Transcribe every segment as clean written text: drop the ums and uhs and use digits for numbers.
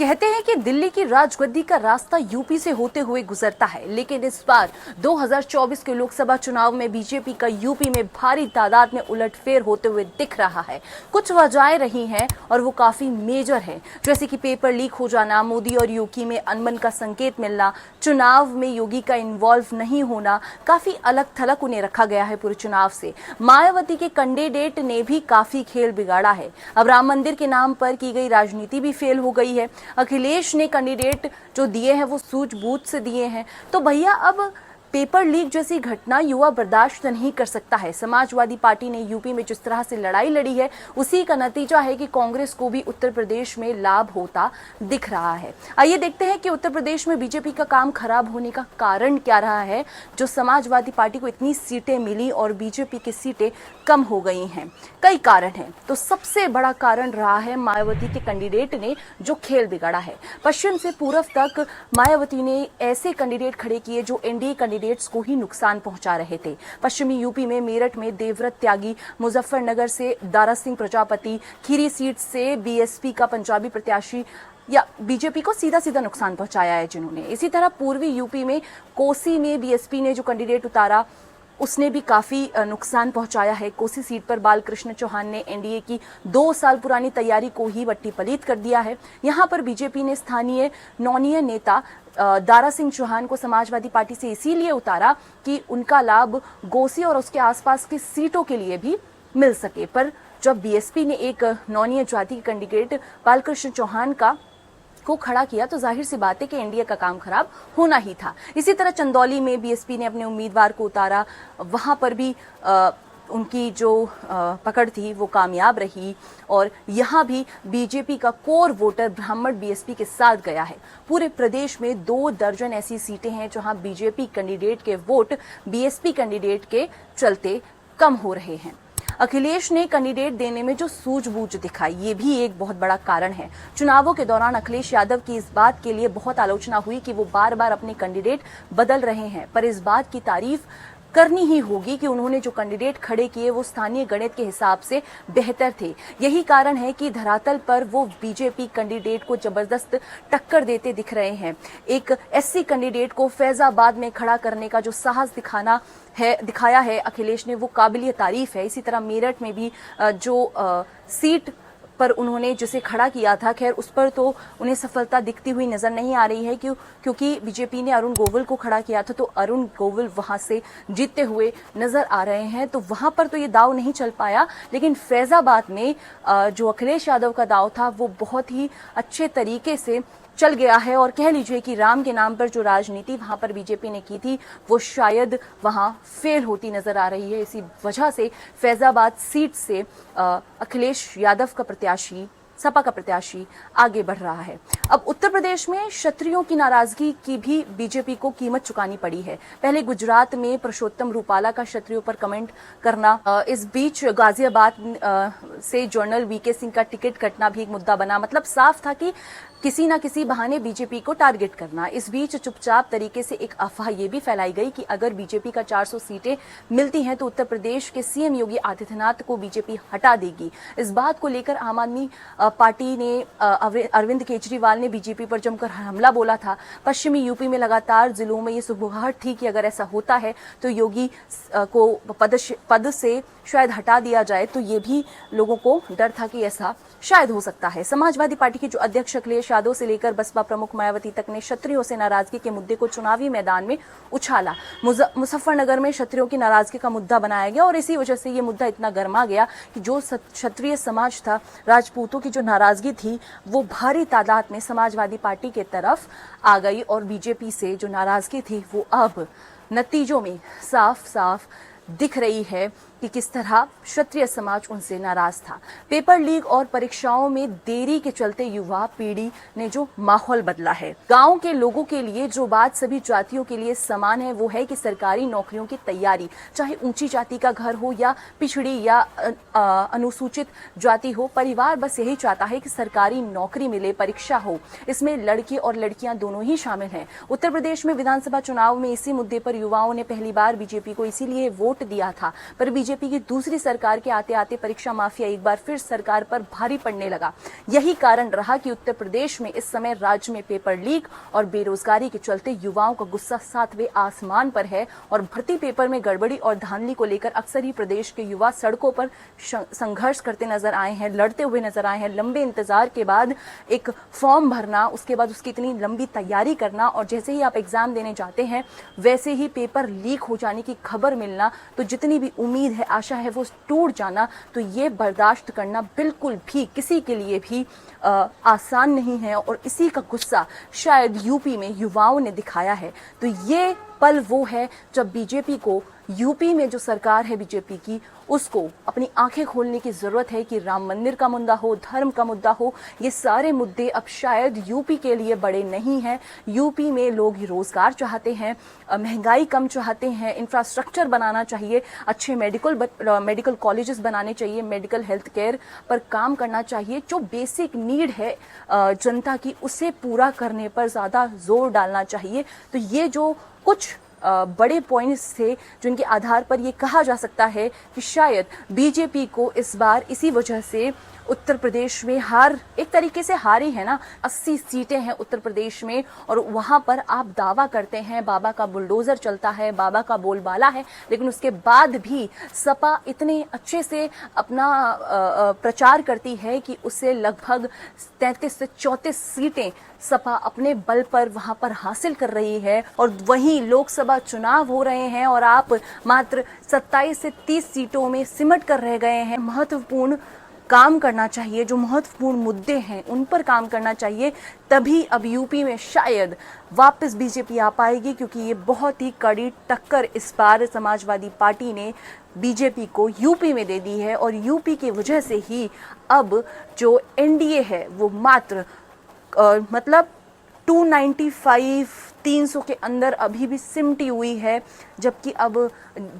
कहते हैं कि दिल्ली की राजगद्दी का रास्ता यूपी से होते हुए गुजरता है, लेकिन इस बार 2024 के लोकसभा चुनाव में बीजेपी का यूपी में भारी तादाद में उलटफेर होते हुए दिख रहा है। कुछ वजहें रही हैं और वो काफी मेजर है, जैसे कि पेपर लीक हो जाना, मोदी और योगी में अनबन का संकेत मिलना, चुनाव में योगी का इन्वॉल्व नहीं होना, काफी अलग थलग उन्हें रखा गया है पूरे चुनाव से। मायावती के कैंडिडेट ने भी काफी खेल बिगाड़ा है। अब राम मंदिर के नाम पर की गई राजनीति भी फेल हो गई है। अखिलेश ने कैंडिडेट जो दिए हैं वो सूझबूझ से दिए हैं। तो भैया अब पेपर लीक जैसी घटना युवा बर्दाश्त नहीं कर सकता है। समाजवादी पार्टी ने यूपी में जिस तरह से लड़ाई लड़ी है, उसी का नतीजा है कि कांग्रेस को भी उत्तर प्रदेश में लाभ होता दिख रहा है। आइए देखते हैं कि उत्तर प्रदेश में बीजेपी का काम खराब होने का कारण क्या रहा है, जो समाजवादी पार्टी को इतनी सीटें मिली और बीजेपी की सीटें कम हो गई हैं। कई कारण हैं, तो सबसे बड़ा कारण रहा है मायावती के कैंडिडेट ने जो खेल बिगाड़ा है। पश्चिम से पूर्व तक मायावती ने ऐसे कैंडिडेट खड़े किए जो एनडीए कैंडिडेट्स को ही नुकसान पहुंचा रहे थे। पश्चिमी यूपी में मेरठ में देवव्रत त्यागी, मुजफ्फरनगर से दारा सिंह प्रजापति, खीरी सीट से बीएसपी का पंजाबी प्रत्याशी या बीजेपी को सीधा सीधा नुकसान पहुंचाया है जिन्होंने। इसी तरह पूर्वी यूपी में कोसी में बीएसपी ने जो कैंडिडेट उतारा उसने भी काफी नुकसान पहुंचाया है। कोसी सीट पर बालकृष्ण चौहान ने एनडीए की 2 साल पुरानी तैयारी को ही वट्टी पलीत कर दिया है। यहां पर बीजेपी ने स्थानीय नौनीय नेता दारा सिंह चौहान को समाजवादी पार्टी से इसीलिए उतारा कि उनका लाभ गोसी और उसके आसपास की सीटों के लिए भी मिल सके। पर जब बीएसपी ने एक नौनीय जाति के कैंडिडेट बालकृष्ण चौहान को खड़ा किया तो जाहिर सी बात है कि एनडीए का काम खराब होना ही था। इसी तरह चंदौली में बीएसपी ने अपने उम्मीदवार को उतारा, वहां पर भी उनकी जो पकड़ थी वो कामयाब रही और यहाँ भी बीजेपी का कोर वोटर ब्राह्मण बीएसपी के साथ गया है। पूरे प्रदेश में 2 दर्जन ऐसी सीटें हैं जहां बीजेपी कैंडिडेट के वोट बीएसपी कैंडिडेट के चलते कम हो रहे हैं। अखिलेश ने कैंडिडेट देने में जो सूझबूझ दिखाई, ये भी एक बहुत बड़ा कारण है। चुनावों के दौरान अखिलेश यादव की इस बात के लिए बहुत आलोचना हुई कि वो बार बार अपने कैंडिडेट बदल रहे हैं, पर इस बात की तारीफ करनी ही होगी कि उन्होंने जो कैंडिडेट खड़े किए वो स्थानीय गणित के हिसाब से बेहतर थे। यही कारण है कि धरातल पर वो बीजेपी कैंडिडेट को जबरदस्त टक्कर देते दिख रहे हैं। एक एससी कैंडिडेट को फैजाबाद में खड़ा करने का जो साहस दिखाया है अखिलेश ने, वो काबिलियत तारीफ है। इसी तरह मेरठ में भी जो सीट पर उन्होंने जिसे खड़ा किया था, खैर उस पर तो उन्हें सफलता दिखती हुई नजर नहीं आ रही है क्योंकि बीजेपी ने अरुण गोविल को खड़ा किया था, तो अरुण गोविल वहां से जीतते हुए नजर आ रहे हैं। तो वहां पर तो ये दाव नहीं चल पाया, लेकिन फैजाबाद में जो अखिलेश यादव का दाव था वो बहुत ही अच्छे तरीके से चल गया है। और कह लीजिए कि राम के नाम पर जो राजनीति वहां पर बीजेपी ने की थी वो शायद वहां फेल होती नजर आ रही है। इसी वजह से फैजाबाद सीट से अखिलेश यादव का प्रत्याशी, सपा का प्रत्याशी आगे बढ़ रहा है। अब उत्तर प्रदेश में क्षत्रियों की नाराजगी की भी बीजेपी को कीमत चुकानी पड़ी है। पहले गुजरात में परषोत्तम रूपाला का क्षत्रियों पर कमेंट करना, इस बीच गाजियाबाद से जर्नल वीके सिंह का टिकट कटना भी एक मुद्दा बना। मतलब साफ था कि किसी ना किसी बहाने बीजेपी को टारगेट करना। इस बीच चुपचाप तरीके से एक अफवाह ये भी फैलाई गई कि अगर बीजेपी का 400 सीटें मिलती हैं तो उत्तर प्रदेश के सीएम योगी आदित्यनाथ को बीजेपी हटा देगी। इस बात को लेकर आम आदमी पार्टी ने अरविंद केजरीवाल ने बीजेपी पर जमकर हमला बोला था। पश्चिमी यूपी में लगातार जिलों में ये सुबुगाहट थी कि अगर ऐसा होता है तो योगी को पद से शायद हटा दिया जाए, तो ये भी लोगों को डर था कि ऐसा शायद हो सकता है। समाजवादी पार्टी के जो अध्यक्ष अखिलेश यादव से लेकर बसपा प्रमुख मायावती तक ने क्षत्रियों से नाराजगी के मुद्दे को चुनावी मैदान में उछाला। मुजफ्फरनगर में क्षत्रियों की नाराजगी का मुद्दा बनाया गया और इसी वजह से ये मुद्दा इतना गर्मा गया कि जो क्षत्रिय समाज था, राजपूतों की जो नाराजगी थी वो भारी तादाद में समाजवादी पार्टी के तरफ आ गई और बीजेपी से जो नाराजगी थी वो अब नतीजों में साफ साफ दिख रही है कि किस तरह क्षत्रिय समाज उनसे नाराज था। पेपर लीक और परीक्षाओं में देरी के चलते युवा पीढ़ी ने जो माहौल बदला है। गांव के लोगों के लिए जो बात सभी जातियों के लिए समान है वो है कि सरकारी नौकरियों की तैयारी, चाहे ऊंची जाति का घर हो या पिछड़ी या अनुसूचित जाति हो, परिवार बस यही चाहता है कि सरकारी नौकरी मिले, परीक्षा हो। इसमें लड़के और लड़कियां दोनों ही शामिल हैं। उत्तर प्रदेश में विधानसभा चुनाव में इसी मुद्दे पर युवाओं ने पहली बार बीजेपी को इसीलिए वोट दिया था, पर बीजेपी बीजेपी की दूसरी सरकार के आते आते परीक्षा माफिया एक बार फिर सरकार पर भारी पड़ने लगा। यही कारण रहा कि उत्तर प्रदेश में इस समय राज्य में पेपर लीक और बेरोजगारी के चलते युवाओं का गुस्सा सातवें आसमान पर है और भर्ती पेपर में गड़बड़ी और धांधली को लेकर अक्सर ही प्रदेश के युवा सड़कों पर संघर्ष करते नजर आए हैं, लड़ते हुए नजर आए हैं। लंबे इंतजार के बाद एक फॉर्म भरना, उसके बाद उसकी इतनी लंबी तैयारी करना और जैसे ही आप एग्जाम देने जाते हैं वैसे ही पेपर लीक हो जाने की खबर मिलना, तो जितनी भी उम्मीद है, आशा है, वो टूट जाना, तो ये बर्दाश्त करना बिल्कुल भी किसी के लिए भी आसान नहीं है। और इसी का गुस्सा शायद यूपी में युवाओं ने दिखाया है। तो ये पल वो है जब बीजेपी को, यूपी में जो सरकार है बीजेपी की, उसको अपनी आंखें खोलने की जरूरत है कि राम मंदिर का मुद्दा हो, धर्म का मुद्दा हो, ये सारे मुद्दे अब शायद यूपी के लिए बड़े नहीं हैं। यूपी में लोग रोजगार चाहते हैं, महंगाई कम चाहते हैं, इंफ्रास्ट्रक्चर बनाना चाहिए, अच्छे मेडिकल कॉलेजेस बनाने चाहिए, मेडिकल हेल्थ केयर पर काम करना चाहिए। जो बेसिक नीड है जनता की, उसे पूरा करने पर ज़्यादा जोर डालना चाहिए। तो ये जो कुछ बड़े पॉइंट्स थे जिनके आधार पर ये कहा जा सकता है कि शायद बीजेपी को इस बार इसी वजह से उत्तर प्रदेश में हार, एक तरीके से हारी है ना। 80 सीटें हैं उत्तर प्रदेश में और वहां पर आप दावा करते हैं बाबा का बुलडोजर चलता है, बाबा का बोलबाला है, लेकिन उसके बाद भी सपा इतने अच्छे से अपना प्रचार करती है कि उससे लगभग 33 से 34 सीटें सपा अपने बल पर वहां पर हासिल कर रही है। और वहीं लोकसभा चुनाव हो रहे हैं और आप मात्र 27 से 30 सीटों में सिमट कर रह गए हैं। महत्वपूर्ण काम करना चाहिए, जो महत्वपूर्ण मुद्दे हैं उन पर काम करना चाहिए, तभी अब यूपी में शायद वापस बीजेपी आ पाएगी, क्योंकि ये बहुत ही कड़ी टक्कर इस बार समाजवादी पार्टी ने बीजेपी को यूपी में दे दी है। और यूपी की वजह से ही अब जो एनडीए है वो मात्र मतलब 295 300 के अंदर अभी भी सिमटी हुई है, जबकि अब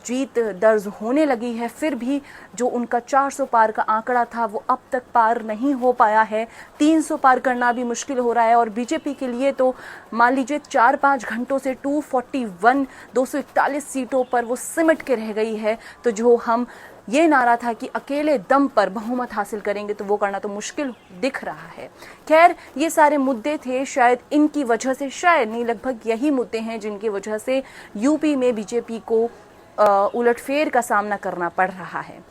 जीत दर्ज होने लगी है। फिर भी जो उनका 400 पार का आंकड़ा था वो अब तक पार नहीं हो पाया है। 300 पार करना भी मुश्किल हो रहा है और बीजेपी के लिए तो मान लीजिए 4-5 घंटों से 241 सीटों पर वो सिमट के रह गई है। तो जो हम ये नारा था कि अकेले दम पर बहुमत हासिल करेंगे, तो वो करना तो मुश्किल दिख रहा है। खैर, ये सारे मुद्दे थे, शायद इनकी वजह से, शायद नहीं, लगभग यही मुद्दे हैं जिनकी वजह से यूपी में बीजेपी को उलटफेर का सामना करना पड़ रहा है।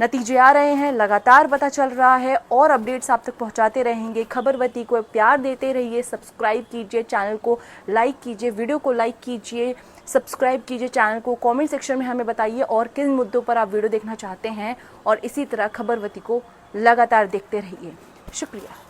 नतीजे आ रहे हैं, लगातार पता चल रहा है और अपडेट्स आप तक पहुंचाते रहेंगे। खबरवती को प्यार देते रहिए, सब्सक्राइब कीजिए, चैनल को लाइक कीजिए, वीडियो को लाइक कीजिए, सब्सक्राइब कीजिए चैनल को। कमेंट सेक्शन में हमें बताइए और किन मुद्दों पर आप वीडियो देखना चाहते हैं, और इसी तरह खबरवती को लगातार देखते रहिए। शुक्रिया।